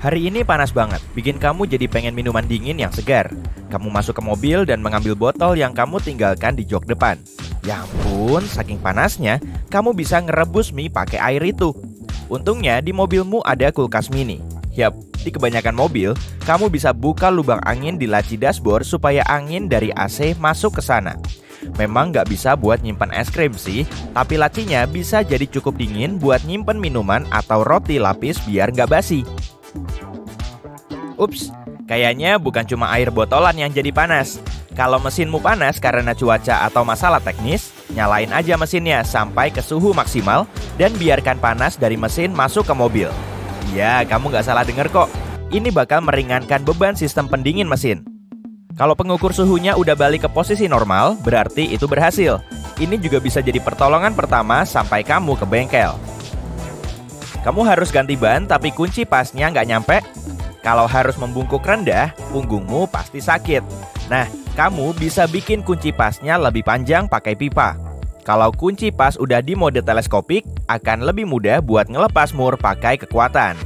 Hari ini panas banget, bikin kamu jadi pengen minuman dingin yang segar. Kamu masuk ke mobil dan mengambil botol yang kamu tinggalkan di jok depan. Ya ampun, saking panasnya, kamu bisa ngerebus mie pakai air itu. Untungnya di mobilmu ada kulkas mini. Yap, di kebanyakan mobil, kamu bisa buka lubang angin di laci dashboard supaya angin dari AC masuk ke sana. Memang nggak bisa buat nyimpan es krim sih, tapi lacinya bisa jadi cukup dingin buat nyimpen minuman atau roti lapis biar nggak basi. Ups, kayaknya bukan cuma air botolan yang jadi panas. Kalau mesinmu panas karena cuaca atau masalah teknis, nyalain aja mesinnya sampai ke suhu maksimal dan biarkan panas dari mesin masuk ke mobil. Iya, kamu nggak salah denger kok. Ini bakal meringankan beban sistem pendingin mesin. Kalau pengukur suhunya udah balik ke posisi normal, berarti itu berhasil. Ini juga bisa jadi pertolongan pertama sampai kamu ke bengkel. Kamu harus ganti ban tapi kunci pasnya nggak nyampe. Kalau harus membungkuk rendah, punggungmu pasti sakit. Nah, kamu bisa bikin kunci pasnya lebih panjang pakai pipa. Kalau kunci pas udah di mode teleskopik, akan lebih mudah buat ngelepas mur pakai kekuatan.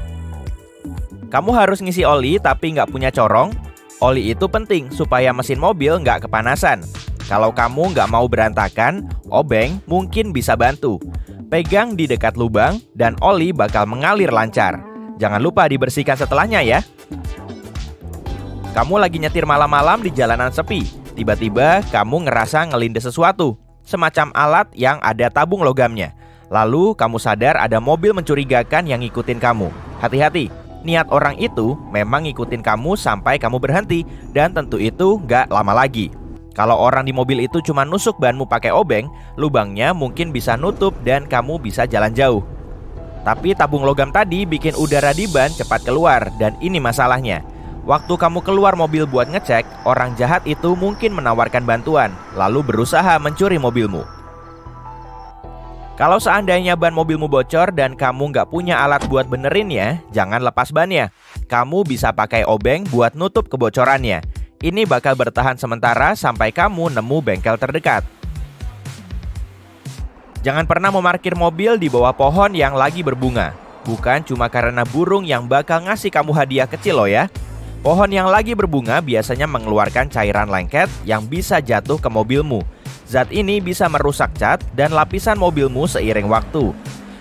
Kamu harus ngisi oli tapi nggak punya corong. Oli itu penting supaya mesin mobil nggak kepanasan. Kalau kamu nggak mau berantakan, obeng mungkin bisa bantu. Pegang di dekat lubang dan oli bakal mengalir lancar. Jangan lupa dibersihkan setelahnya ya. Kamu lagi nyetir malam-malam di jalanan sepi. Tiba-tiba kamu ngerasa ngelindes sesuatu, semacam alat yang ada tabung logamnya. Lalu kamu sadar ada mobil mencurigakan yang ngikutin kamu. Hati-hati, niat orang itu memang ngikutin kamu sampai kamu berhenti. Dan tentu itu nggak lama lagi. Kalau orang di mobil itu cuma nusuk banmu pakai obeng, lubangnya mungkin bisa nutup dan kamu bisa jalan jauh. Tapi tabung logam tadi bikin udara di ban cepat keluar, dan ini masalahnya. Waktu kamu keluar mobil buat ngecek, orang jahat itu mungkin menawarkan bantuan, lalu berusaha mencuri mobilmu. Kalau seandainya ban mobilmu bocor dan kamu nggak punya alat buat benerinnya, jangan lepas bannya. Kamu bisa pakai obeng buat nutup kebocorannya. Ini bakal bertahan sementara sampai kamu nemu bengkel terdekat. Jangan pernah memarkir mobil di bawah pohon yang lagi berbunga. Bukan cuma karena burung yang bakal ngasih kamu hadiah kecil loh ya. Pohon yang lagi berbunga biasanya mengeluarkan cairan lengket yang bisa jatuh ke mobilmu. Zat ini bisa merusak cat dan lapisan mobilmu seiring waktu.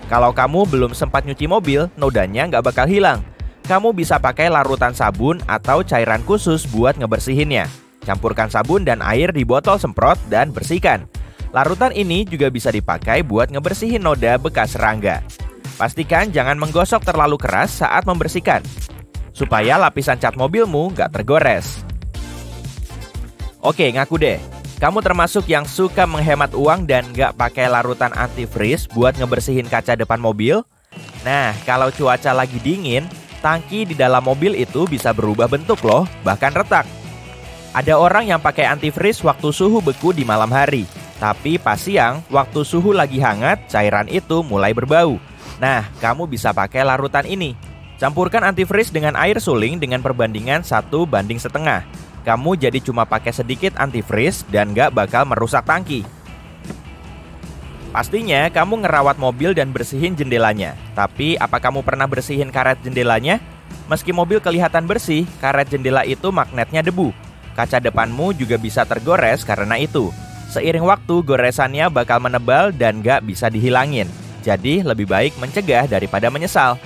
Kalau kamu belum sempat nyuci mobil, nodanya nggak bakal hilang. Kamu bisa pakai larutan sabun atau cairan khusus buat ngebersihinnya. Campurkan sabun dan air di botol semprot dan bersihkan. Larutan ini juga bisa dipakai buat ngebersihin noda bekas serangga. Pastikan jangan menggosok terlalu keras saat membersihkan, supaya lapisan cat mobilmu nggak tergores. Oke, ngaku deh, kamu termasuk yang suka menghemat uang dan nggak pakai larutan antifreeze buat ngebersihin kaca depan mobil? Nah, kalau cuaca lagi dingin, tangki di dalam mobil itu bisa berubah bentuk loh, bahkan retak. Ada orang yang pakai antifreeze waktu suhu beku di malam hari. Tapi pas siang, waktu suhu lagi hangat, cairan itu mulai berbau. Nah, kamu bisa pakai larutan ini. Campurkan antifreeze dengan air suling dengan perbandingan 1:1,5. Kamu jadi cuma pakai sedikit antifreeze dan nggak bakal merusak tangki. Pastinya kamu ngerawat mobil dan bersihin jendelanya. Tapi apa kamu pernah bersihin karet jendelanya? Meski mobil kelihatan bersih, karet jendela itu magnetnya debu. Kaca depanmu juga bisa tergores karena itu. Seiring waktu, goresannya bakal menebal dan gak bisa dihilangin. Jadi lebih baik mencegah daripada menyesal.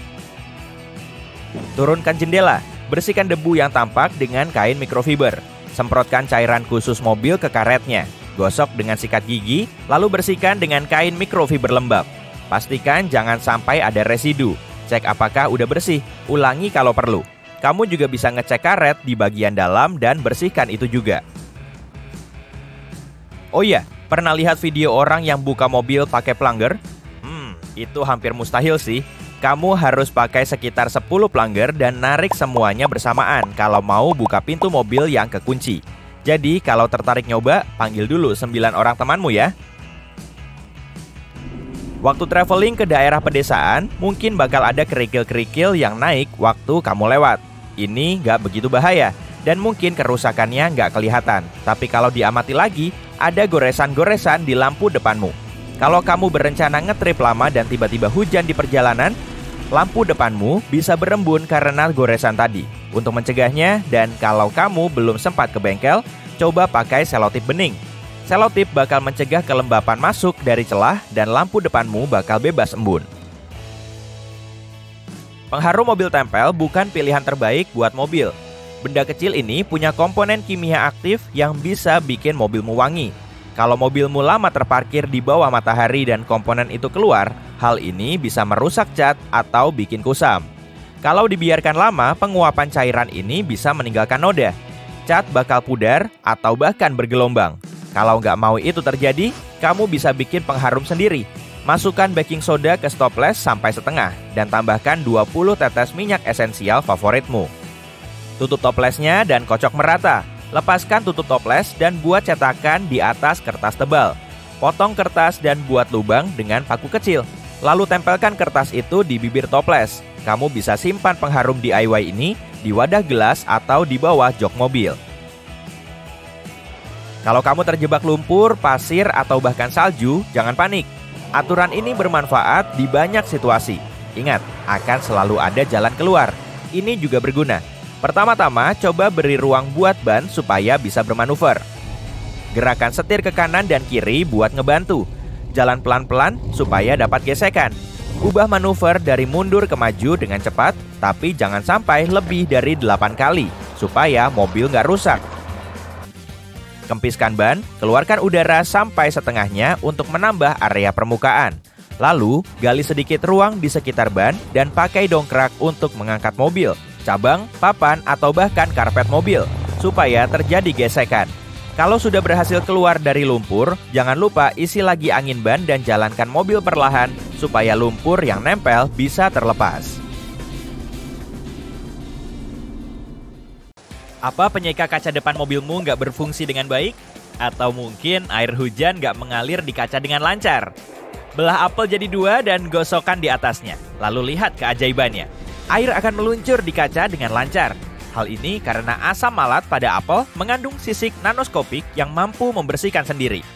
Turunkan jendela, bersihkan debu yang tampak dengan kain mikrofiber. Semprotkan cairan khusus mobil ke karetnya. Gosok dengan sikat gigi, lalu bersihkan dengan kain mikrofiber lembab. Pastikan jangan sampai ada residu. Cek apakah udah bersih, ulangi kalau perlu. Kamu juga bisa ngecek karet di bagian dalam dan bersihkan itu juga. Oh iya, pernah lihat video orang yang buka mobil pakai plunger? Itu hampir mustahil sih. Kamu harus pakai sekitar 10 plunger dan narik semuanya bersamaan kalau mau buka pintu mobil yang kekunci. Jadi kalau tertarik nyoba, panggil dulu 9 orang temanmu ya. Waktu traveling ke daerah pedesaan, mungkin bakal ada kerikil-kerikil yang naik waktu kamu lewat. Ini nggak begitu bahaya dan mungkin kerusakannya nggak kelihatan. Tapi kalau diamati lagi, ada goresan-goresan di lampu depanmu. Kalau kamu berencana ngetrip lama dan tiba-tiba hujan di perjalanan, Lampu depanmu bisa berembun karena goresan tadi. Untuk mencegahnya, dan kalau kamu belum sempat ke bengkel, coba pakai selotip bening. Selotip bakal mencegah kelembapan masuk dari celah dan lampu depanmu bakal bebas embun. Pengharum mobil tempel bukan pilihan terbaik buat mobil. Benda kecil ini punya komponen kimia aktif yang bisa bikin mobilmu wangi. Kalau mobilmu lama terparkir di bawah matahari dan komponen itu keluar, hal ini bisa merusak cat atau bikin kusam. Kalau dibiarkan lama, penguapan cairan ini bisa meninggalkan noda. Cat bakal pudar atau bahkan bergelombang. Kalau nggak mau itu terjadi, kamu bisa bikin pengharum sendiri. Masukkan baking soda ke stoples sampai setengah dan tambahkan 20 tetes minyak esensial favoritmu. Tutup toplesnya dan kocok merata. Lepaskan tutup toples dan buat cetakan di atas kertas tebal. Potong kertas dan buat lubang dengan paku kecil. Lalu tempelkan kertas itu di bibir toples. Kamu bisa simpan pengharum DIY ini di wadah gelas atau di bawah jok mobil. Kalau kamu terjebak lumpur, pasir, atau bahkan salju, jangan panik. Aturan ini bermanfaat di banyak situasi. Ingat, akan selalu ada jalan keluar. Ini juga berguna. Pertama-tama, coba beri ruang buat ban supaya bisa bermanuver. Gerakan setir ke kanan dan kiri buat ngebantu. Jalan pelan-pelan supaya dapat gesekan. Ubah manuver dari mundur ke maju dengan cepat, tapi jangan sampai lebih dari 8 kali, supaya mobil nggak rusak. Kempiskan ban, keluarkan udara sampai setengahnya untuk menambah area permukaan. Lalu, gali sedikit ruang di sekitar ban dan pakai dongkrak untuk mengangkat mobil, cabang, papan, atau bahkan karpet mobil, supaya terjadi gesekan. Kalau sudah berhasil keluar dari lumpur, jangan lupa isi lagi angin ban dan jalankan mobil perlahan supaya lumpur yang nempel bisa terlepas. Apa penyeka kaca depan mobilmu nggak berfungsi dengan baik? Atau mungkin air hujan nggak mengalir di kaca dengan lancar? Belah apel jadi 2 dan gosokkan di atasnya. Lalu lihat keajaibannya. Air akan meluncur di kaca dengan lancar. Hal ini karena asam malat pada apel mengandung sisik nanoskopik yang mampu membersihkan sendiri.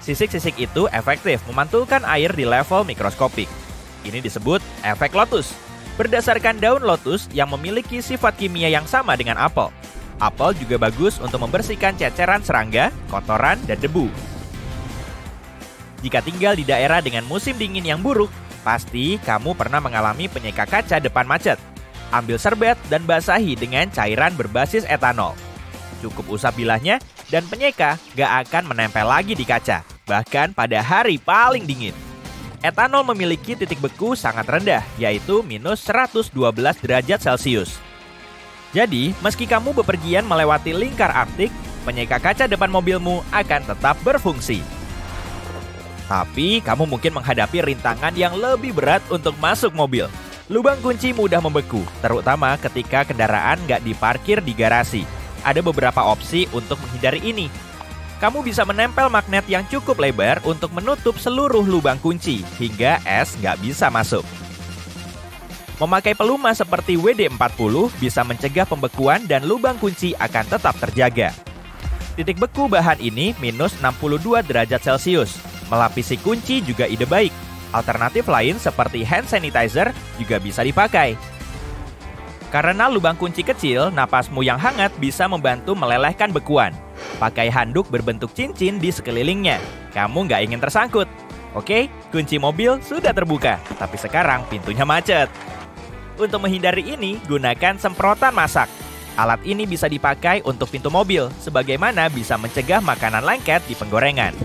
Sisik-sisik itu efektif memantulkan air di level mikroskopik. Ini disebut efek lotus. Berdasarkan daun lotus yang memiliki sifat kimia yang sama dengan apel. Apel juga bagus untuk membersihkan ceceran serangga, kotoran, dan debu. Jika tinggal di daerah dengan musim dingin yang buruk, pasti kamu pernah mengalami penyeka kaca depan macet. Ambil serbet dan basahi dengan cairan berbasis etanol. Cukup usap bilahnya dan penyeka gak akan menempel lagi di kaca, bahkan pada hari paling dingin. Etanol memiliki titik beku sangat rendah, yaitu minus 112 derajat Celcius. Jadi, meski kamu bepergian melewati lingkar Arktik, penyeka kaca depan mobilmu akan tetap berfungsi. Tapi, kamu mungkin menghadapi rintangan yang lebih berat untuk masuk mobil. Lubang kunci mudah membeku, terutama ketika kendaraan nggak diparkir di garasi. Ada beberapa opsi untuk menghindari ini. Kamu bisa menempel magnet yang cukup lebar untuk menutup seluruh lubang kunci, hingga es nggak bisa masuk. Memakai pelumas seperti WD-40 bisa mencegah pembekuan dan lubang kunci akan tetap terjaga. Titik beku bahan ini minus 62 derajat Celcius. Melapisi kunci juga ide baik. Alternatif lain seperti hand sanitizer juga bisa dipakai. Karena lubang kunci kecil, napasmu yang hangat bisa membantu melelehkan bekuan. Pakai handuk berbentuk cincin di sekelilingnya. Kamu nggak ingin tersangkut. Oke, kunci mobil sudah terbuka, tapi sekarang pintunya macet. Untuk menghindari ini, gunakan semprotan masak. Alat ini bisa dipakai untuk pintu mobil, sebagaimana bisa mencegah makanan lengket di penggorengan.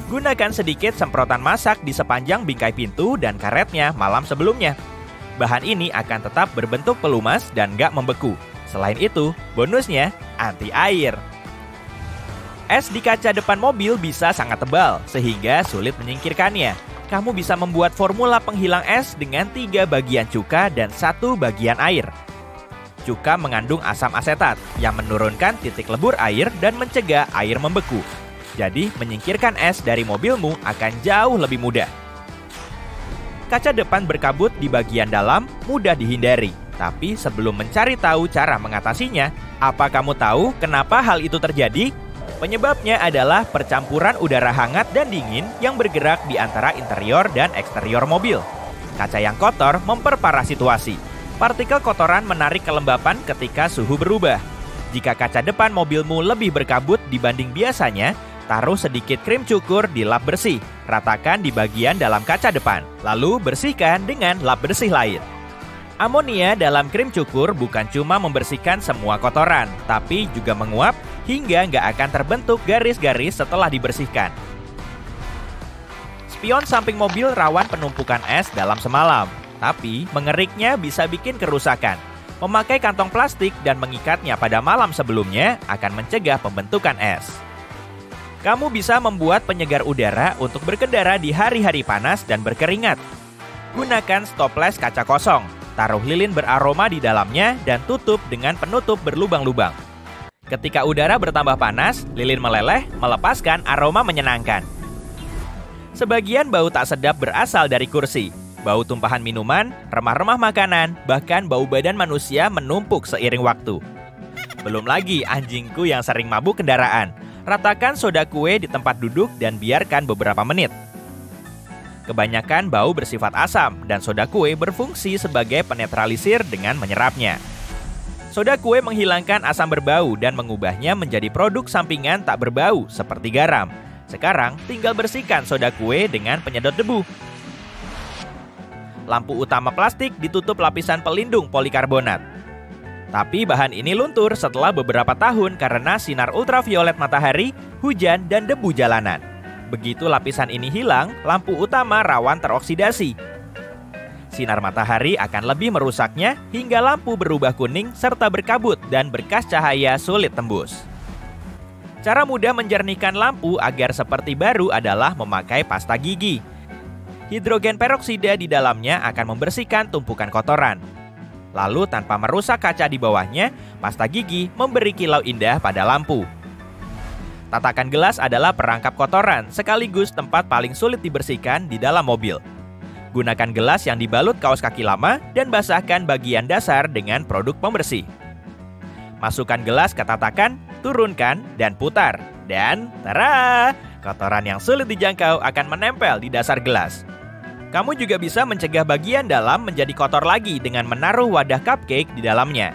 Gunakan sedikit semprotan masak di sepanjang bingkai pintu dan karetnya malam sebelumnya. Bahan ini akan tetap berbentuk pelumas dan nggak membeku. Selain itu, bonusnya anti air. Es di kaca depan mobil bisa sangat tebal, sehingga sulit menyingkirkannya. Kamu bisa membuat formula penghilang es dengan 3 bagian cuka dan 1 bagian air. Cuka mengandung asam asetat yang menurunkan titik lebur air dan mencegah air membeku. Jadi, menyingkirkan es dari mobilmu akan jauh lebih mudah. Kaca depan berkabut di bagian dalam mudah dihindari. Tapi sebelum mencari tahu cara mengatasinya, apa kamu tahu kenapa hal itu terjadi? Penyebabnya adalah percampuran udara hangat dan dingin yang bergerak di antara interior dan eksterior mobil. Kaca yang kotor memperparah situasi. Partikel kotoran menarik kelembapan ketika suhu berubah. Jika kaca depan mobilmu lebih berkabut dibanding biasanya, taruh sedikit krim cukur di lap bersih. Ratakan di bagian dalam kaca depan, lalu bersihkan dengan lap bersih lain. Amonia dalam krim cukur bukan cuma membersihkan semua kotoran, tapi juga menguap hingga nggak akan terbentuk garis-garis setelah dibersihkan. Spion samping mobil rawan penumpukan es dalam semalam, tapi mengeriknya bisa bikin kerusakan. Memakai kantong plastik dan mengikatnya pada malam sebelumnya akan mencegah pembentukan es. Kamu bisa membuat penyegar udara untuk berkendara di hari-hari panas dan berkeringat. Gunakan stoples kaca kosong, taruh lilin beraroma di dalamnya dan tutup dengan penutup berlubang-lubang. Ketika udara bertambah panas, lilin meleleh, melepaskan aroma menyenangkan. Sebagian bau tak sedap berasal dari kursi. Bau tumpahan minuman, remah-remah makanan, bahkan bau badan manusia menumpuk seiring waktu. Belum lagi anjingku yang sering mabuk kendaraan. Ratakan soda kue di tempat duduk dan biarkan beberapa menit. Kebanyakan bau bersifat asam dan soda kue berfungsi sebagai penetralisir dengan menyerapnya. Soda kue menghilangkan asam berbau dan mengubahnya menjadi produk sampingan tak berbau seperti garam. Sekarang tinggal bersihkan soda kue dengan penyedot debu. Lampu utama plastik ditutup lapisan pelindung polikarbonat. Tapi bahan ini luntur setelah beberapa tahun karena sinar ultraviolet matahari, hujan, dan debu jalanan. Begitu lapisan ini hilang, lampu utama rawan teroksidasi. Sinar matahari akan lebih merusaknya hingga lampu berubah kuning serta berkabut dan berkas cahaya sulit tembus. Cara mudah menjernihkan lampu agar seperti baru adalah memakai pasta gigi. Hidrogen peroksida di dalamnya akan membersihkan tumpukan kotoran. Lalu tanpa merusak kaca di bawahnya, pasta gigi memberi kilau indah pada lampu. Tatakan gelas adalah perangkap kotoran sekaligus tempat paling sulit dibersihkan di dalam mobil. Gunakan gelas yang dibalut kaos kaki lama dan basahkan bagian dasar dengan produk pembersih. Masukkan gelas ke tatakan, turunkan, dan putar. Dan, tara! Kotoran yang sulit dijangkau akan menempel di dasar gelas. Kamu juga bisa mencegah bagian dalam menjadi kotor lagi dengan menaruh wadah cupcake di dalamnya.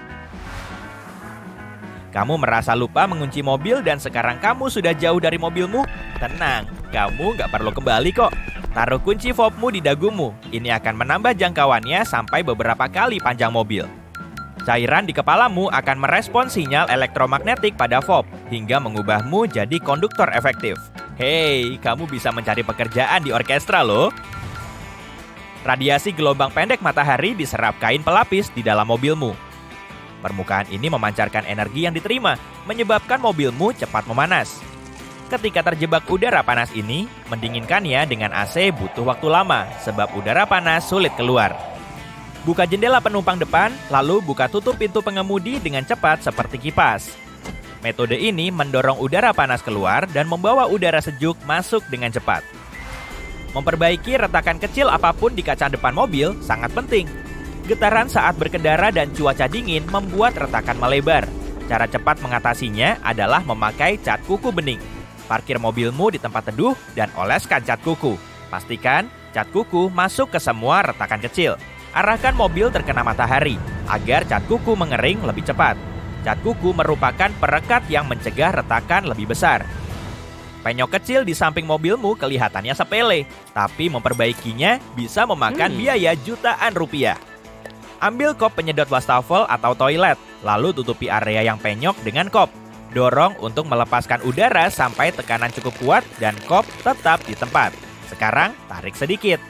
Kamu merasa lupa mengunci mobil dan sekarang kamu sudah jauh dari mobilmu? Tenang, kamu nggak perlu kembali kok. Taruh kunci fobmu di dagumu. Ini akan menambah jangkauannya sampai beberapa kali panjang mobil. Cairan di kepalamu akan merespon sinyal elektromagnetik pada fob hingga mengubahmu jadi konduktor efektif. Hei, kamu bisa mencari pekerjaan di orkestra loh. Radiasi gelombang pendek matahari diserap kain pelapis di dalam mobilmu. Permukaan ini memancarkan energi yang diterima, menyebabkan mobilmu cepat memanas. Ketika terjebak udara panas ini, mendinginkannya dengan AC butuh waktu lama sebab udara panas sulit keluar. Buka jendela penumpang depan, lalu buka tutup pintu pengemudi dengan cepat seperti kipas. Metode ini mendorong udara panas keluar dan membawa udara sejuk masuk dengan cepat. Memperbaiki retakan kecil apapun di kaca depan mobil sangat penting. Getaran saat berkendara dan cuaca dingin membuat retakan melebar. Cara cepat mengatasinya adalah memakai cat kuku bening. Parkir mobilmu di tempat teduh dan oleskan cat kuku. Pastikan cat kuku masuk ke semua retakan kecil. Arahkan mobil terkena matahari agar cat kuku mengering lebih cepat. Cat kuku merupakan perekat yang mencegah retakan lebih besar. Penyok kecil di samping mobilmu kelihatannya sepele, tapi memperbaikinya bisa memakan biaya jutaan rupiah. Ambil kop penyedot wastafel atau toilet, lalu tutupi area yang penyok dengan kop. Dorong untuk melepaskan udara sampai tekanan cukup kuat dan kop tetap di tempat. Sekarang tarik sedikit.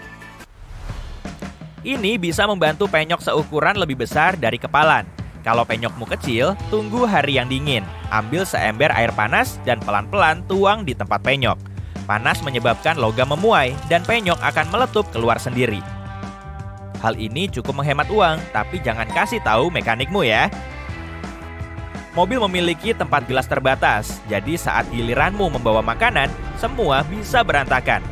Ini bisa membantu penyok seukuran lebih besar dari kepalan. Kalau penyokmu kecil, tunggu hari yang dingin. Ambil seember air panas dan pelan-pelan tuang di tempat penyok. Panas menyebabkan logam memuai dan penyok akan meletup keluar sendiri. Hal ini cukup menghemat uang, tapi jangan kasih tahu mekanikmu ya. Mobil memiliki tempat gelas terbatas, jadi saat giliranmu membawa makanan, semua bisa berantakan.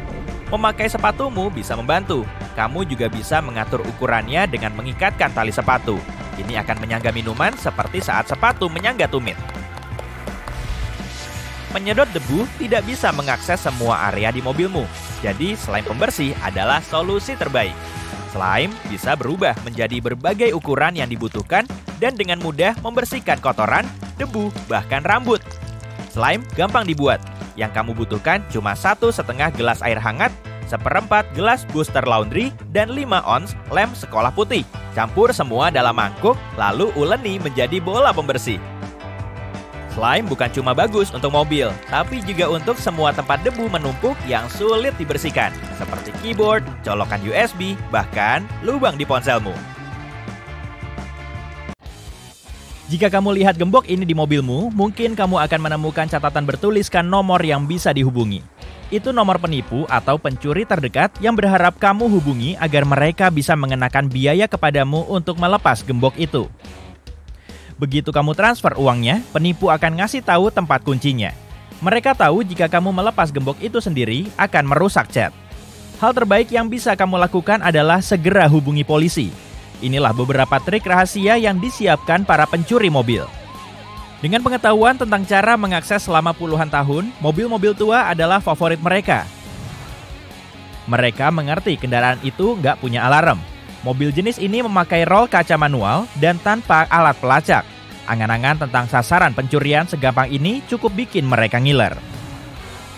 Memakai sepatumu bisa membantu. Kamu juga bisa mengatur ukurannya dengan mengikatkan tali sepatu. Ini akan menyangga minuman seperti saat sepatu menyangga tumit. Penyedot debu tidak bisa mengakses semua area di mobilmu. Jadi selain pembersih adalah solusi terbaik. Slime bisa berubah menjadi berbagai ukuran yang dibutuhkan dan dengan mudah membersihkan kotoran, debu, bahkan rambut. Slime gampang dibuat. Yang kamu butuhkan cuma 1,5 gelas air hangat, 1/4 gelas booster laundry, dan 5 ons lem sekolah putih. Campur semua dalam mangkuk, lalu uleni menjadi bola pembersih. Slime bukan cuma bagus untuk mobil, tapi juga untuk semua tempat debu menumpuk yang sulit dibersihkan, seperti keyboard, colokan USB, bahkan lubang di ponselmu. Jika kamu lihat gembok ini di mobilmu, mungkin kamu akan menemukan catatan bertuliskan nomor yang bisa dihubungi. Itu nomor penipu atau pencuri terdekat yang berharap kamu hubungi agar mereka bisa mengenakan biaya kepadamu untuk melepas gembok itu. Begitu kamu transfer uangnya, penipu akan ngasih tahu tempat kuncinya. Mereka tahu jika kamu melepas gembok itu sendiri akan merusak chat. Hal terbaik yang bisa kamu lakukan adalah segera hubungi polisi. Inilah beberapa trik rahasia yang disiapkan para pencuri mobil. Dengan pengetahuan tentang cara mengakses selama puluhan tahun, mobil-mobil tua adalah favorit mereka. Mereka mengerti kendaraan itu nggak punya alarm. Mobil jenis ini memakai rol kaca manual dan tanpa alat pelacak. Angan-angan tentang sasaran pencurian segampang ini cukup bikin mereka ngiler.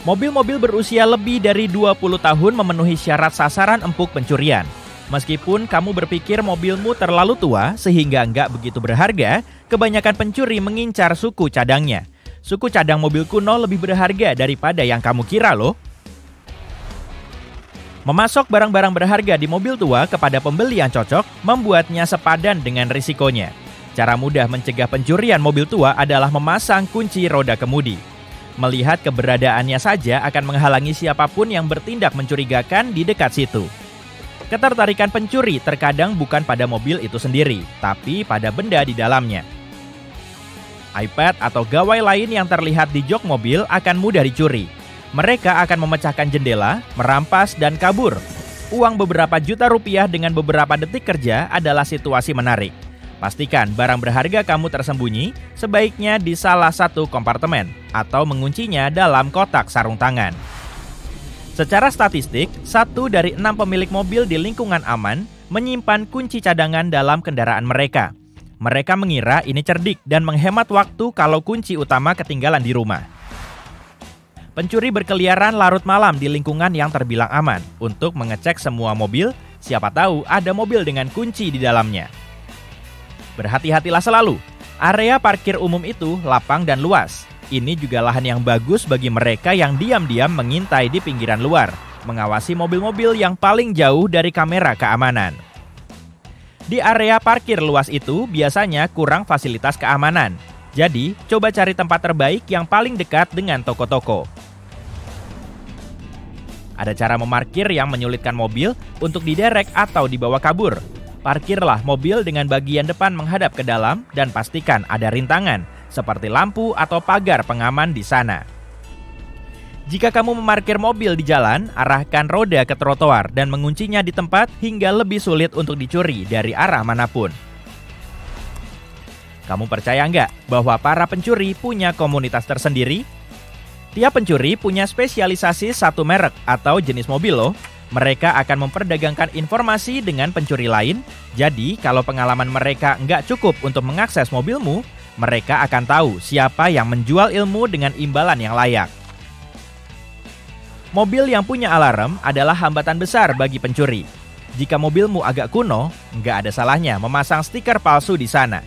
Mobil-mobil berusia lebih dari 20 tahun memenuhi syarat sasaran empuk pencurian. Meskipun kamu berpikir mobilmu terlalu tua sehingga nggak begitu berharga, kebanyakan pencuri mengincar suku cadangnya. Suku cadang mobil kuno lebih berharga daripada yang kamu kira loh. Memasok barang-barang berharga di mobil tua kepada pembeli yang cocok membuatnya sepadan dengan risikonya. Cara mudah mencegah pencurian mobil tua adalah memasang kunci roda kemudi. Melihat keberadaannya saja akan menghalangi siapapun yang bertindak mencurigakan di dekat situ. Ketertarikan pencuri terkadang bukan pada mobil itu sendiri, tapi pada benda di dalamnya. iPad atau gawai lain yang terlihat di jok mobil akan mudah dicuri. Mereka akan memecahkan jendela, merampas, dan kabur. Uang beberapa juta rupiah dengan beberapa detik kerja adalah situasi menarik. Pastikan barang berharga kamu tersembunyi, sebaiknya di salah satu kompartemen, atau menguncinya dalam kotak sarung tangan. Secara statistik, 1 dari 6 pemilik mobil di lingkungan aman menyimpan kunci cadangan dalam kendaraan mereka. Mereka mengira ini cerdik dan menghemat waktu kalau kunci utama ketinggalan di rumah. Pencuri berkeliaran larut malam di lingkungan yang terbilang aman untuk mengecek semua mobil, siapa tahu ada mobil dengan kunci di dalamnya. Berhati-hatilah selalu, area parkir umum itu lapang dan luas. Ini juga lahan yang bagus bagi mereka yang diam-diam mengintai di pinggiran luar, mengawasi mobil-mobil yang paling jauh dari kamera keamanan. Di area parkir luas itu biasanya kurang fasilitas keamanan. Jadi, coba cari tempat terbaik yang paling dekat dengan toko-toko. Ada cara memarkir yang menyulitkan mobil untuk diderek atau dibawa kabur. Parkirlah mobil dengan bagian depan menghadap ke dalam dan pastikan ada rintangan, seperti lampu atau pagar pengaman di sana. Jika kamu memarkir mobil di jalan, arahkan roda ke trotoar dan menguncinya di tempat hingga lebih sulit untuk dicuri dari arah manapun. Kamu percaya nggak bahwa para pencuri punya komunitas tersendiri? Tiap pencuri punya spesialisasi satu merek atau jenis mobil loh. Mereka akan memperdagangkan informasi dengan pencuri lain. Jadi kalau pengalaman mereka nggak cukup untuk mengakses mobilmu, mereka akan tahu siapa yang menjual ilmu dengan imbalan yang layak. Mobil yang punya alarm adalah hambatan besar bagi pencuri. Jika mobilmu agak kuno, nggak ada salahnya memasang stiker palsu di sana.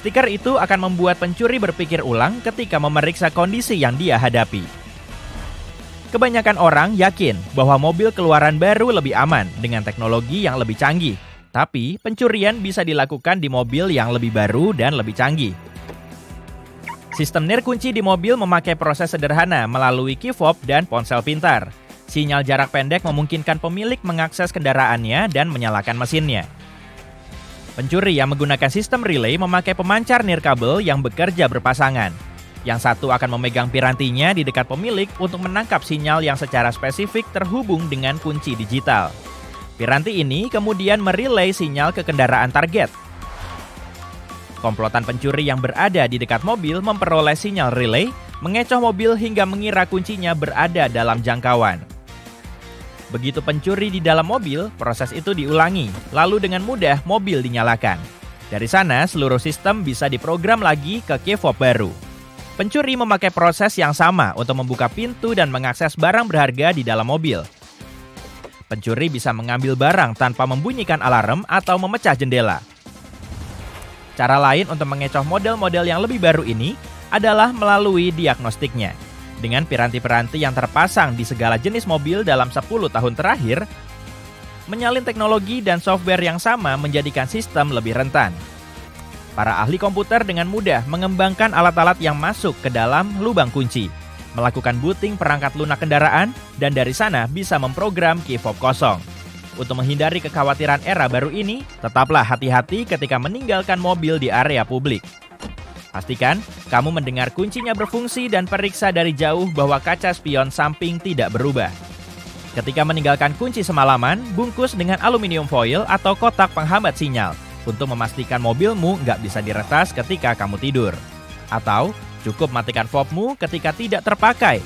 Stiker itu akan membuat pencuri berpikir ulang ketika memeriksa kondisi yang dia hadapi. Kebanyakan orang yakin bahwa mobil keluaran baru lebih aman dengan teknologi yang lebih canggih. Tapi pencurian bisa dilakukan di mobil yang lebih baru dan lebih canggih. Sistem nirkunci di mobil memakai proses sederhana melalui key fob dan ponsel pintar. Sinyal jarak pendek memungkinkan pemilik mengakses kendaraannya dan menyalakan mesinnya. Pencuri yang menggunakan sistem relay memakai pemancar nirkabel yang bekerja berpasangan. Yang satu akan memegang pirantinya di dekat pemilik untuk menangkap sinyal yang secara spesifik terhubung dengan kunci digital. Piranti ini kemudian merelay sinyal ke kendaraan target. Komplotan pencuri yang berada di dekat mobil memperoleh sinyal relay, mengecoh mobil hingga mengira kuncinya berada dalam jangkauan. Begitu pencuri di dalam mobil, proses itu diulangi, lalu dengan mudah mobil dinyalakan. Dari sana, seluruh sistem bisa diprogram lagi ke key fob baru. Pencuri memakai proses yang sama untuk membuka pintu dan mengakses barang berharga di dalam mobil. Pencuri bisa mengambil barang tanpa membunyikan alarm atau memecah jendela. Cara lain untuk mengecoh model-model yang lebih baru ini adalah melalui diagnostiknya. Dengan piranti-piranti yang terpasang di segala jenis mobil dalam 10 tahun terakhir, menyalin teknologi dan software yang sama menjadikan sistem lebih rentan. Para ahli komputer dengan mudah mengembangkan alat-alat yang masuk ke dalam lubang kunci, melakukan booting perangkat lunak kendaraan, dan dari sana bisa memprogram key fob kosong. Untuk menghindari kekhawatiran era baru ini, tetaplah hati-hati ketika meninggalkan mobil di area publik. Pastikan kamu mendengar kuncinya berfungsi dan periksa dari jauh bahwa kaca spion samping tidak berubah. Ketika meninggalkan kunci semalaman, bungkus dengan aluminium foil atau kotak penghambat sinyal untuk memastikan mobilmu nggak bisa diretas ketika kamu tidur. Atau cukup matikan fobmu ketika tidak terpakai.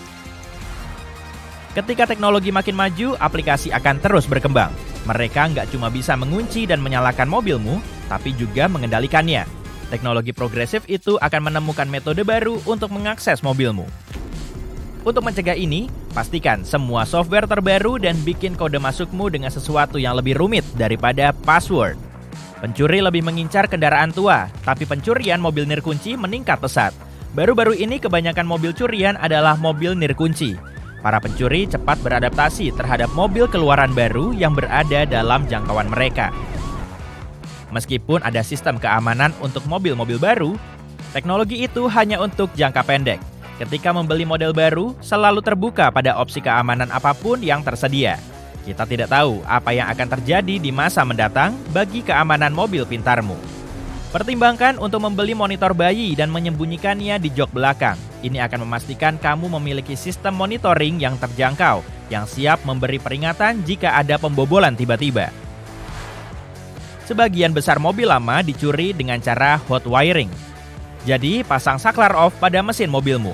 Ketika teknologi makin maju, aplikasi akan terus berkembang. Mereka nggak cuma bisa mengunci dan menyalakan mobilmu, tapi juga mengendalikannya. Teknologi progresif itu akan menemukan metode baru untuk mengakses mobilmu. Untuk mencegah ini, pastikan semua software terbaru dan bikin kode masukmu dengan sesuatu yang lebih rumit daripada password. Pencuri lebih mengincar kendaraan tua, tapi pencurian mobil nirkunci meningkat pesat. Baru-baru ini kebanyakan mobil curian adalah mobil nirkunci. Para pencuri cepat beradaptasi terhadap mobil keluaran baru yang berada dalam jangkauan mereka. Meskipun ada sistem keamanan untuk mobil-mobil baru, teknologi itu hanya untuk jangka pendek. Ketika membeli model baru, selalu terbuka pada opsi keamanan apapun yang tersedia. Kita tidak tahu apa yang akan terjadi di masa mendatang bagi keamanan mobil pintarmu. Pertimbangkan untuk membeli monitor bayi dan menyembunyikannya di jok belakang. Ini akan memastikan kamu memiliki sistem monitoring yang terjangkau, yang siap memberi peringatan jika ada pembobolan tiba-tiba. Sebagian besar mobil lama dicuri dengan cara hot wiring. Jadi, pasang saklar off pada mesin mobilmu.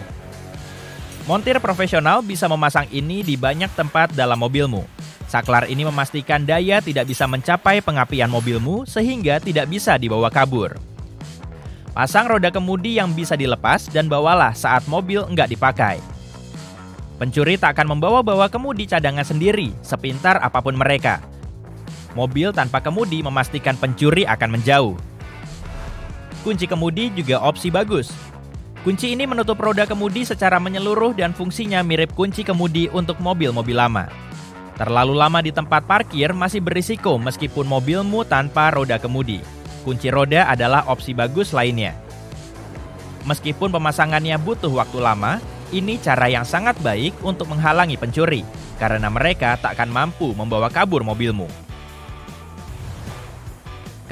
Montir profesional bisa memasang ini di banyak tempat dalam mobilmu. Saklar ini memastikan daya tidak bisa mencapai pengapian mobilmu sehingga tidak bisa dibawa kabur. Pasang roda kemudi yang bisa dilepas dan bawalah saat mobil enggak dipakai. Pencuri tak akan membawa-bawa kemudi cadangan sendiri, sepintar apapun mereka. Mobil tanpa kemudi memastikan pencuri akan menjauh. Kunci kemudi juga opsi bagus. Kunci ini menutup roda kemudi secara menyeluruh dan fungsinya mirip kunci kemudi untuk mobil-mobil lama. Terlalu lama di tempat parkir masih berisiko meskipun mobilmu tanpa roda kemudi. Kunci roda adalah opsi bagus lainnya. Meskipun pemasangannya butuh waktu lama, ini cara yang sangat baik untuk menghalangi pencuri, karena mereka tak akan mampu membawa kabur mobilmu.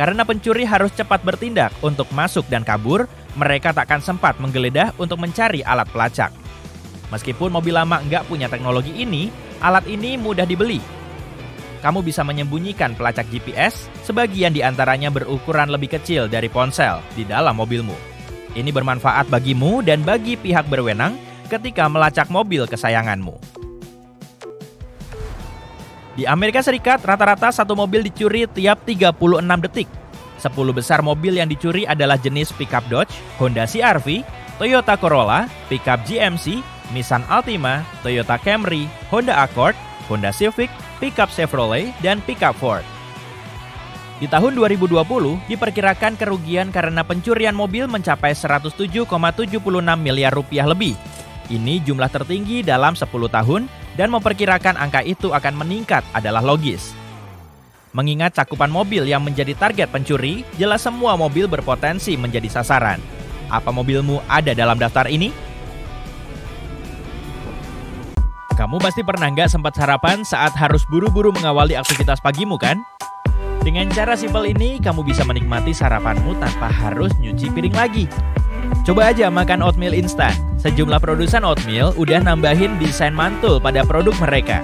Karena pencuri harus cepat bertindak untuk masuk dan kabur, mereka tak akan sempat menggeledah untuk mencari alat pelacak. Meskipun mobil lama nggak punya teknologi ini, alat ini mudah dibeli. Kamu bisa menyembunyikan pelacak GPS, sebagian di antaranya berukuran lebih kecil dari ponsel di dalam mobilmu. Ini bermanfaat bagimu dan bagi pihak berwenang ketika melacak mobil kesayanganmu. Di Amerika Serikat, rata-rata satu mobil dicuri tiap 36 detik. 10 besar mobil yang dicuri adalah jenis pickup Dodge, Honda CR-V, Toyota Corolla, pickup GMC, Nissan Altima, Toyota Camry, Honda Accord, Honda Civic, pickup Chevrolet, dan pickup Ford. Di tahun 2020, diperkirakan kerugian karena pencurian mobil mencapai 107,76 miliar rupiah lebih. Ini jumlah tertinggi dalam 10 tahun dan memperkirakan angka itu akan meningkat adalah logis. Mengingat cakupan mobil yang menjadi target pencuri, jelas semua mobil berpotensi menjadi sasaran. Apa mobilmu ada dalam daftar ini? Kamu pasti pernah nggak sempat sarapan saat harus buru-buru mengawali aktivitas pagimu kan? Dengan cara simpel ini, kamu bisa menikmati sarapanmu tanpa harus nyuci piring lagi. Coba aja makan oatmeal instan. Sejumlah produsen oatmeal udah nambahin desain mantul pada produk mereka.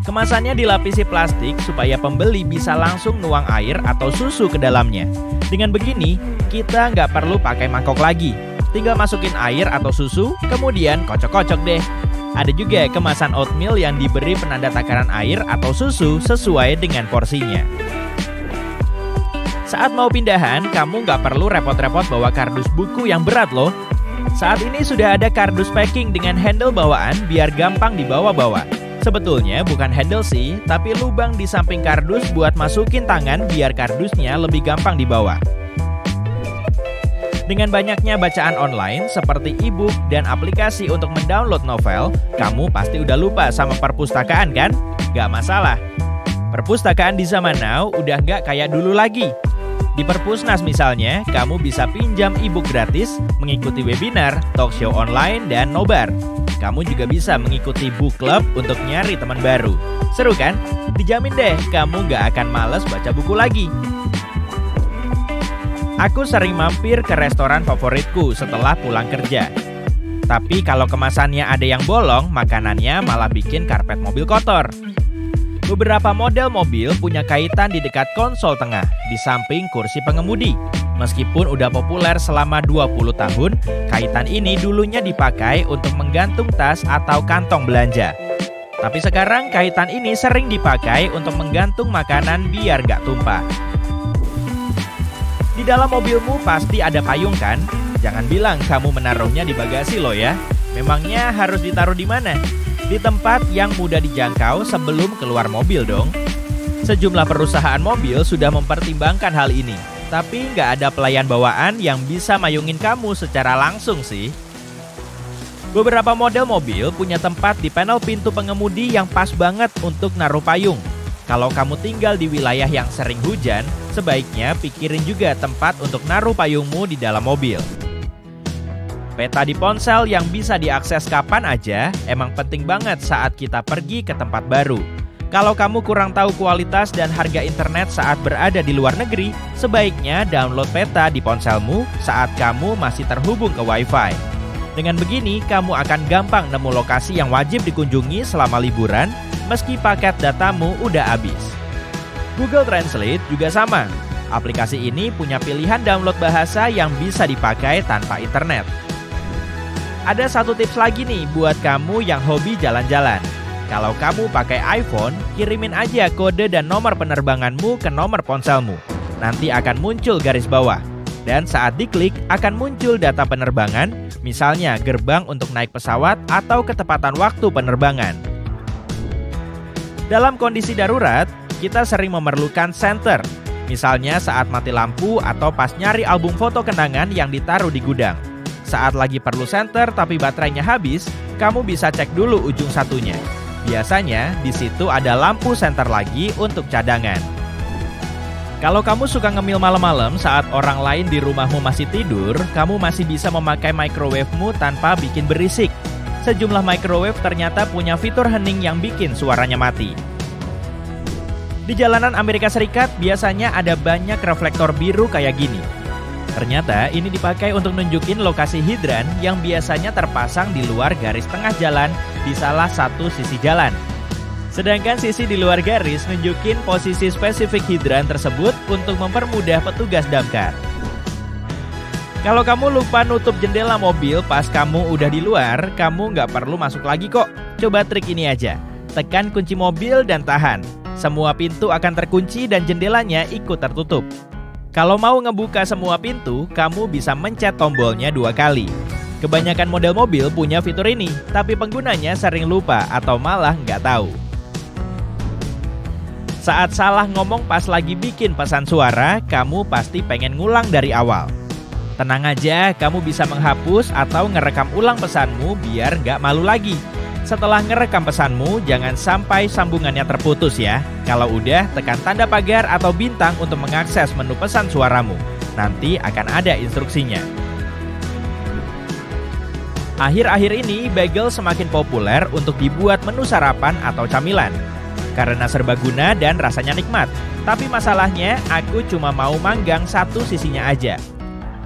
Kemasannya dilapisi plastik supaya pembeli bisa langsung nuang air atau susu ke dalamnya. Dengan begini, kita nggak perlu pakai mangkok lagi. Tinggal masukin air atau susu, kemudian kocok-kocok deh. Ada juga kemasan oatmeal yang diberi penanda takaran air atau susu sesuai dengan porsinya. Saat mau pindahan, kamu nggak perlu repot-repot bawa kardus buku yang berat loh. Saat ini sudah ada kardus packing dengan handle bawaan biar gampang dibawa-bawa. Sebetulnya bukan handle sih, tapi lubang di samping kardus buat masukin tangan biar kardusnya lebih gampang dibawa. Dengan banyaknya bacaan online seperti e-book dan aplikasi untuk mendownload novel, kamu pasti udah lupa sama perpustakaan kan? Gak masalah. Perpustakaan di zaman now udah gak kayak dulu lagi. Di Perpusnas misalnya, kamu bisa pinjam e-book gratis, mengikuti webinar, talkshow online, dan nobar. Kamu juga bisa mengikuti book club untuk nyari teman baru. Seru kan? Dijamin deh, kamu gak akan males baca buku lagi. Aku sering mampir ke restoran favoritku setelah pulang kerja. Tapi kalau kemasannya ada yang bolong, makanannya malah bikin karpet mobil kotor. Beberapa model mobil punya kaitan di dekat konsol tengah, di samping kursi pengemudi. Meskipun udah populer selama 20 tahun, kaitan ini dulunya dipakai untuk menggantung tas atau kantong belanja. Tapi sekarang kaitan ini sering dipakai untuk menggantung makanan biar gak tumpah. Di dalam mobilmu pasti ada payung kan? Jangan bilang kamu menaruhnya di bagasi loh ya. Memangnya harus ditaruh di mana? Di tempat yang mudah dijangkau sebelum keluar mobil dong. Sejumlah perusahaan mobil sudah mempertimbangkan hal ini. Tapi nggak ada pelayan bawaan yang bisa mayungin kamu secara langsung sih. Beberapa model mobil punya tempat di panel pintu pengemudi yang pas banget untuk naruh payung. Kalau kamu tinggal di wilayah yang sering hujan, sebaiknya pikirin juga tempat untuk naruh payungmu di dalam mobil. Peta di ponsel yang bisa diakses kapan aja emang penting banget saat kita pergi ke tempat baru. Kalau kamu kurang tahu kualitas dan harga internet saat berada di luar negeri, sebaiknya download peta di ponselmu saat kamu masih terhubung ke Wi-Fi. Dengan begini, kamu akan gampang nemu lokasi yang wajib dikunjungi selama liburan, meski paket datamu udah habis. Google Translate juga sama. Aplikasi ini punya pilihan download bahasa yang bisa dipakai tanpa internet. Ada satu tips lagi nih buat kamu yang hobi jalan-jalan. Kalau kamu pakai iPhone, kirimin aja kode dan nomor penerbanganmu ke nomor ponselmu. Nanti akan muncul garis bawah. Dan saat diklik, akan muncul data penerbangan, misalnya gerbang untuk naik pesawat atau ketepatan waktu penerbangan. Dalam kondisi darurat, kita sering memerlukan senter. Misalnya saat mati lampu atau pas nyari album foto kenangan yang ditaruh di gudang. Saat lagi perlu senter tapi baterainya habis, kamu bisa cek dulu ujung satunya. Biasanya di situ ada lampu senter lagi untuk cadangan. Kalau kamu suka ngemil malam-malam saat orang lain di rumahmu masih tidur, kamu masih bisa memakai microwave-mu tanpa bikin berisik. Sejumlah microwave ternyata punya fitur hening yang bikin suaranya mati. Di jalanan Amerika Serikat biasanya ada banyak reflektor biru kayak gini. Ternyata ini dipakai untuk nunjukin lokasi hidran yang biasanya terpasang di luar garis tengah jalan di salah satu sisi jalan. Sedangkan sisi di luar garis nunjukin posisi spesifik hidran tersebut untuk mempermudah petugas damkar. Kalau kamu lupa nutup jendela mobil pas kamu udah di luar, kamu nggak perlu masuk lagi kok. Coba trik ini aja. Tekan kunci mobil dan tahan. Semua pintu akan terkunci dan jendelanya ikut tertutup. Kalau mau ngebuka semua pintu, kamu bisa mencet tombolnya 2 kali. Kebanyakan model mobil punya fitur ini, tapi penggunanya sering lupa atau malah nggak tahu. Saat salah ngomong pas lagi bikin pesan suara, kamu pasti pengen ngulang dari awal. Tenang aja, kamu bisa menghapus atau ngerekam ulang pesanmu biar nggak malu lagi. Setelah ngerekam pesanmu, jangan sampai sambungannya terputus ya. Kalau udah, tekan tanda pagar atau bintang untuk mengakses menu pesan suaramu. Nanti akan ada instruksinya. Akhir-akhir ini, bagel semakin populer untuk dibuat menu sarapan atau camilan. Karena serbaguna dan rasanya nikmat. Tapi masalahnya, aku cuma mau manggang satu sisinya aja.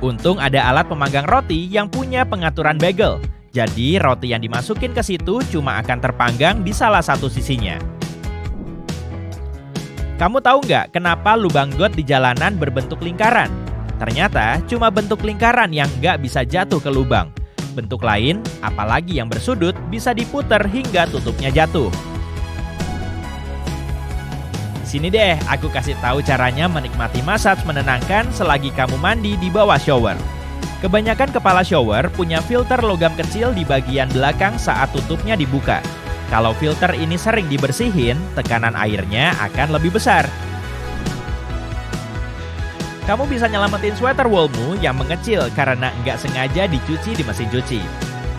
Untung ada alat pemanggang roti yang punya pengaturan bagel. Jadi roti yang dimasukin ke situ cuma akan terpanggang di salah satu sisinya. Kamu tahu nggak kenapa lubang got di jalanan berbentuk lingkaran? Ternyata cuma bentuk lingkaran yang nggak bisa jatuh ke lubang. bentuk lain, apalagi yang bersudut, bisa diputar hingga tutupnya jatuh. Sini deh, aku kasih tahu caranya menikmati massage menenangkan selagi kamu mandi di bawah shower. Kebanyakan kepala shower punya filter logam kecil di bagian belakang saat tutupnya dibuka. Kalau filter ini sering dibersihin, tekanan airnya akan lebih besar. Kamu bisa nyelamatin sweater woolmu yang mengecil karena nggak sengaja dicuci di mesin cuci.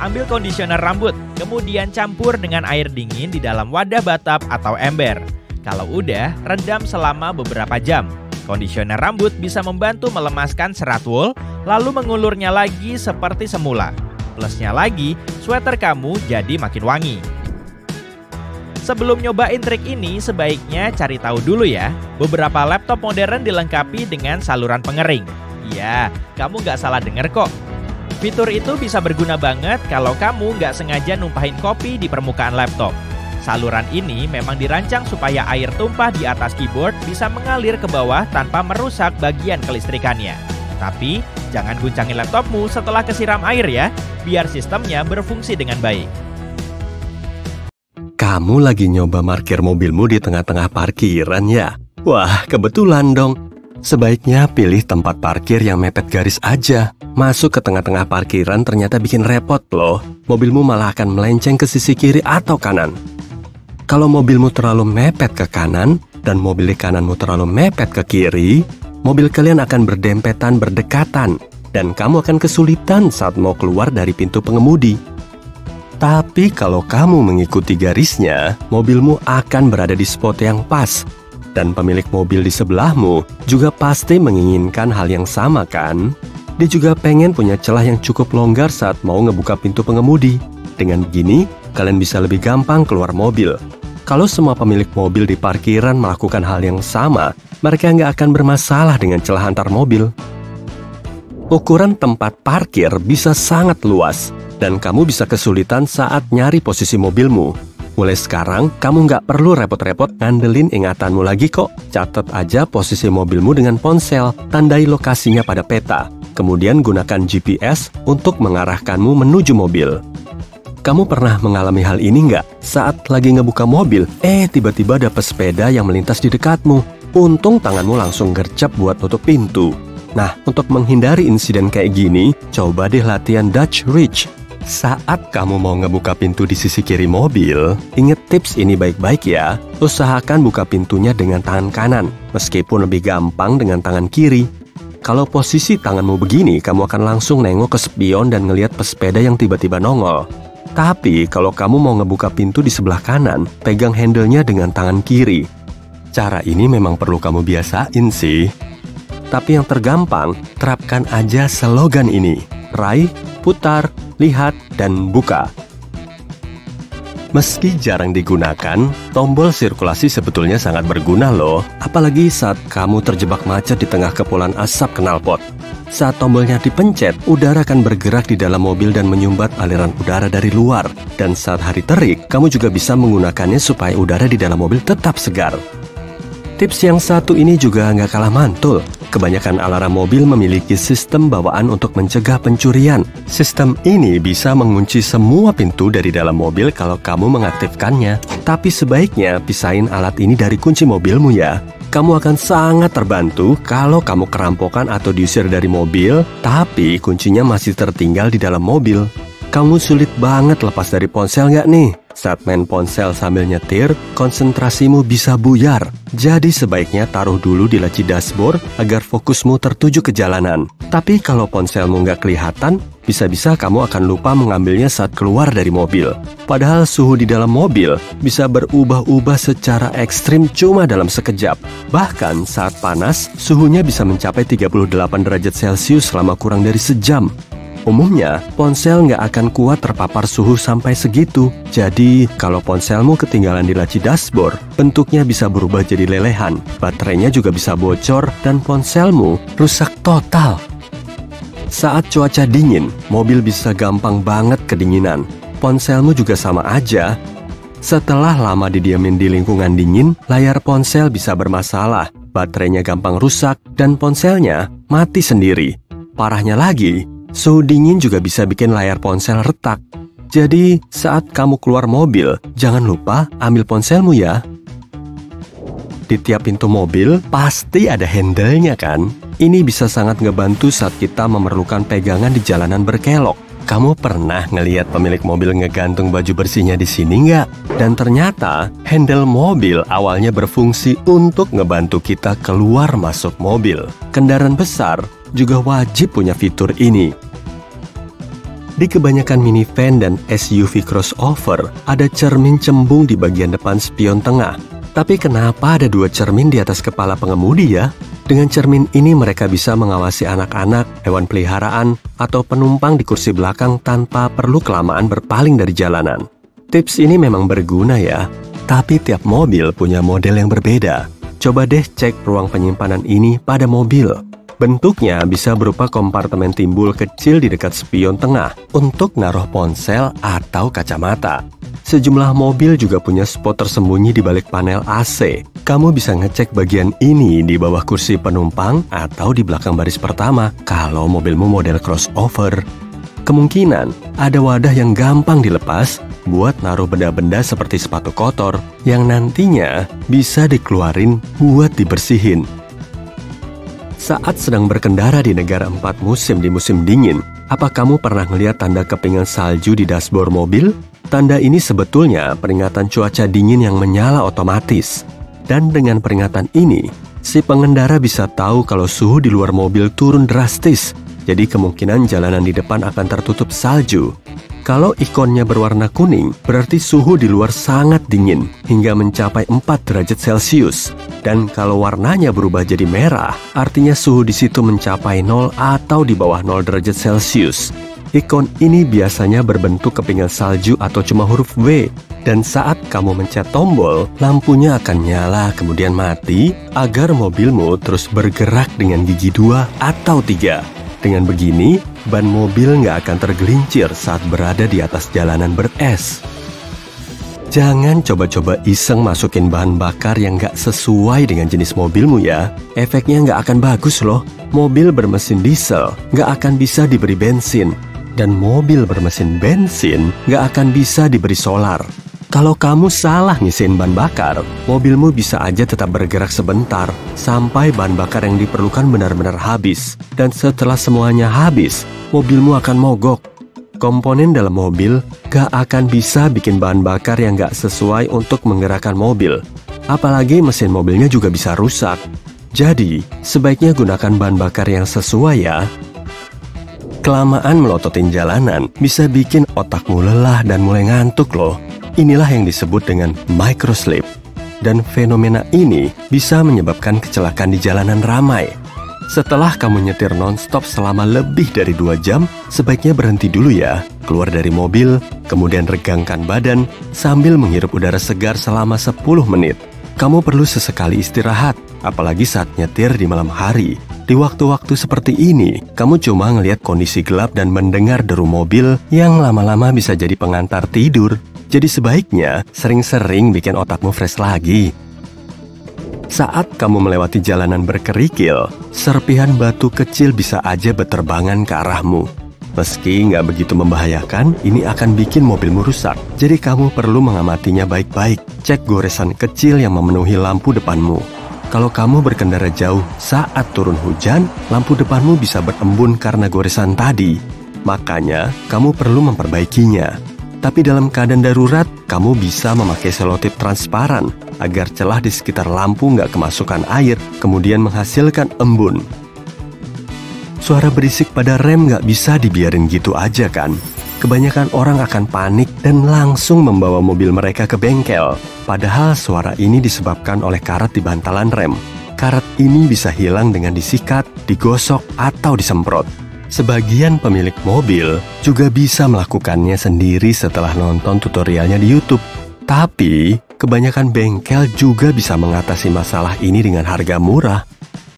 Ambil kondisioner rambut, kemudian campur dengan air dingin di dalam wadah batap atau ember. Kalau udah, rendam selama beberapa jam. Kondisioner rambut bisa membantu melemaskan serat wool, lalu mengulurnya lagi seperti semula. Plusnya lagi, sweater kamu jadi makin wangi. Sebelum nyobain trik ini, sebaiknya cari tahu dulu ya. Beberapa laptop modern dilengkapi dengan saluran pengering. Iya, kamu nggak salah denger kok. Fitur itu bisa berguna banget kalau kamu nggak sengaja numpahin kopi di permukaan laptop. Saluran ini memang dirancang supaya air tumpah di atas keyboard bisa mengalir ke bawah tanpa merusak bagian kelistrikannya. Tapi, jangan guncangin laptopmu setelah kesiram air ya, biar sistemnya berfungsi dengan baik. Kamu lagi nyoba parkir mobilmu di tengah-tengah parkiran ya? Wah, kebetulan dong. Sebaiknya pilih tempat parkir yang mepet garis aja. Masuk ke tengah-tengah parkiran ternyata bikin repot loh. Mobilmu malah akan melenceng ke sisi kiri atau kanan. Kalau mobilmu terlalu mepet ke kanan dan mobil di kananmu terlalu mepet ke kiri, mobil kalian akan berdempetan berdekatan dan kamu akan kesulitan saat mau keluar dari pintu pengemudi. Tapi kalau kamu mengikuti garisnya, mobilmu akan berada di spot yang pas. Dan pemilik mobil di sebelahmu juga pasti menginginkan hal yang sama kan? Dia juga pengen punya celah yang cukup longgar saat mau ngebuka pintu pengemudi. Dengan begini, kalian bisa lebih gampang keluar mobil. Kalau semua pemilik mobil di parkiran melakukan hal yang sama, mereka nggak akan bermasalah dengan celah antar mobil. Ukuran tempat parkir bisa sangat luas, dan kamu bisa kesulitan saat nyari posisi mobilmu. Mulai sekarang, kamu nggak perlu repot-repot ngandelin ingatanmu lagi kok. Catat aja posisi mobilmu dengan ponsel, tandai lokasinya pada peta. Kemudian gunakan GPS untuk mengarahkanmu menuju mobil. Kamu pernah mengalami hal ini nggak? Saat lagi ngebuka mobil, tiba-tiba dapet sepeda yang melintas di dekatmu. Untung tanganmu langsung gercep buat tutup pintu. Nah, untuk menghindari insiden kayak gini, coba deh latihan Dutch Reach. Saat kamu mau ngebuka pintu di sisi kiri mobil, inget tips ini baik-baik ya. Usahakan buka pintunya dengan tangan kanan, meskipun lebih gampang dengan tangan kiri. Kalau posisi tanganmu begini, kamu akan langsung nengok ke spion dan ngelihat pesepeda yang tiba-tiba nongol. Tapi kalau kamu mau ngebuka pintu di sebelah kanan, pegang handle-nya dengan tangan kiri. Cara ini memang perlu kamu biasain sih. Tapi yang tergampang, terapkan aja slogan ini. Raih, putar, lihat, dan buka. Meski jarang digunakan, tombol sirkulasi sebetulnya sangat berguna loh. Apalagi saat kamu terjebak macet di tengah kepulan asap knalpot. Saat tombolnya dipencet, udara akan bergerak di dalam mobil dan menyumbat aliran udara dari luar. Dan saat hari terik, kamu juga bisa menggunakannya supaya udara di dalam mobil tetap segar. Tips yang satu ini juga nggak kalah mantul. Kebanyakan alarm mobil memiliki sistem bawaan untuk mencegah pencurian. Sistem ini bisa mengunci semua pintu dari dalam mobil kalau kamu mengaktifkannya. Tapi sebaiknya pisahin alat ini dari kunci mobilmu ya. Kamu akan sangat terbantu kalau kamu kerampokan atau diusir dari mobil, tapi kuncinya masih tertinggal di dalam mobil. Kamu sulit banget lepas dari ponsel nggak nih? Saat main ponsel sambil nyetir, konsentrasimu bisa buyar. Jadi sebaiknya taruh dulu di laci dashboard agar fokusmu tertuju ke jalanan. Tapi kalau ponselmu nggak kelihatan, bisa-bisa kamu akan lupa mengambilnya saat keluar dari mobil. Padahal suhu di dalam mobil bisa berubah-ubah secara ekstrim cuma dalam sekejap. Bahkan saat panas, suhunya bisa mencapai 38 derajat Celcius selama kurang dari sejam. Umumnya, ponsel nggak akan kuat terpapar suhu sampai segitu. Jadi, kalau ponselmu ketinggalan di laci dashboard, bentuknya bisa berubah jadi lelehan. Baterainya juga bisa bocor dan ponselmu rusak total. Saat cuaca dingin, mobil bisa gampang banget kedinginan. Ponselmu juga sama aja. Setelah lama didiamin di lingkungan dingin, layar ponsel bisa bermasalah. Baterainya gampang rusak dan ponselnya mati sendiri. Parahnya lagi, Suhu dingin juga bisa bikin layar ponsel retak. Jadi, saat kamu keluar mobil, jangan lupa ambil ponselmu ya. Di tiap pintu mobil, pasti ada handle-nya kan? Ini bisa sangat ngebantu saat kita memerlukan pegangan di jalanan berkelok. Kamu pernah ngelihat pemilik mobil ngegantung baju bersihnya di sini nggak? Dan ternyata, handle mobil awalnya berfungsi untuk ngebantu kita keluar masuk mobil. Kendaraan besar juga wajib punya fitur ini. Di kebanyakan minivan dan SUV crossover, ada cermin cembung di bagian depan spion tengah. Tapi kenapa ada 2 cermin di atas kepala pengemudi ya? Dengan cermin ini mereka bisa mengawasi anak-anak, hewan peliharaan, atau penumpang di kursi belakang tanpa perlu kelamaan berpaling dari jalanan. Tips ini memang berguna ya, tapi tiap mobil punya model yang berbeda. Coba deh cek ruang penyimpanan ini pada mobil. Bentuknya bisa berupa kompartemen timbul kecil di dekat spion tengah untuk naruh ponsel atau kacamata. Sejumlah mobil juga punya spot tersembunyi di balik panel AC. Kamu bisa ngecek bagian ini di bawah kursi penumpang atau di belakang baris pertama kalau mobilmu model crossover. Kemungkinan ada wadah yang gampang dilepas buat naruh benda-benda seperti sepatu kotor yang nantinya bisa dikeluarin buat dibersihin. Saat sedang berkendara di negara 4 musim di musim dingin, apa kamu pernah melihat tanda kepingan salju di dashboard mobil? Tanda ini sebetulnya peringatan cuaca dingin yang menyala otomatis. Dan dengan peringatan ini, si pengendara bisa tahu kalau suhu di luar mobil turun drastis. Jadi kemungkinan jalanan di depan akan tertutup salju. Kalau ikonnya berwarna kuning, berarti suhu di luar sangat dingin hingga mencapai 4 derajat Celcius. Dan kalau warnanya berubah jadi merah, artinya suhu di situ mencapai 0 atau di bawah 0 derajat Celcius. Ikon ini biasanya berbentuk kepingan salju atau cuma huruf W. Dan saat kamu mencet tombol, lampunya akan nyala kemudian mati agar mobilmu terus bergerak dengan gigi 2 atau 3. Dengan begini, ban mobil nggak akan tergelincir saat berada di atas jalanan beres. Jangan coba-coba iseng masukin bahan bakar yang nggak sesuai dengan jenis mobilmu ya. Efeknya nggak akan bagus loh. Mobil bermesin diesel nggak akan bisa diberi bensin. Dan mobil bermesin bensin nggak akan bisa diberi solar. Kalau kamu salah ngisiin bahan bakar, mobilmu bisa aja tetap bergerak sebentar sampai bahan bakar yang diperlukan benar-benar habis. Dan setelah semuanya habis, mobilmu akan mogok. Komponen dalam mobil gak akan bisa bikin bahan bakar yang gak sesuai untuk menggerakkan mobil. Apalagi mesin mobilnya juga bisa rusak. Jadi, sebaiknya gunakan bahan bakar yang sesuai ya. Kelamaan melototin jalanan bisa bikin otakmu lelah dan mulai ngantuk loh. Inilah yang disebut dengan microsleep. Dan fenomena ini bisa menyebabkan kecelakaan di jalanan ramai. Setelah kamu nyetir non-stop selama lebih dari 2 jam, sebaiknya berhenti dulu ya. Keluar dari mobil, kemudian regangkan badan sambil menghirup udara segar selama 10 menit. Kamu perlu sesekali istirahat, apalagi saat nyetir di malam hari. Di waktu-waktu seperti ini, kamu cuma ngelihat kondisi gelap dan mendengar deru mobil yang lama-lama bisa jadi pengantar tidur. Jadi sebaiknya sering-sering bikin otakmu fresh lagi. Saat kamu melewati jalanan berkerikil, serpihan batu kecil bisa aja berterbangan ke arahmu. Meski nggak begitu membahayakan, ini akan bikin mobilmu rusak. Jadi kamu perlu mengamatinya baik-baik. Cek goresan kecil yang memenuhi lampu depanmu. Kalau kamu berkendara jauh saat turun hujan, lampu depanmu bisa berembun karena goresan tadi. Makanya, kamu perlu memperbaikinya. Tapi dalam keadaan darurat, kamu bisa memakai selotip transparan agar celah di sekitar lampu nggak kemasukan air, kemudian menghasilkan embun. Suara berisik pada rem nggak bisa dibiarin gitu aja kan? Kebanyakan orang akan panik dan langsung membawa mobil mereka ke bengkel. Padahal suara ini disebabkan oleh karat di bantalan rem. Karat ini bisa hilang dengan disikat, digosok, atau disemprot. Sebagian pemilik mobil juga bisa melakukannya sendiri setelah nonton tutorialnya di YouTube. Tapi, kebanyakan bengkel juga bisa mengatasi masalah ini dengan harga murah.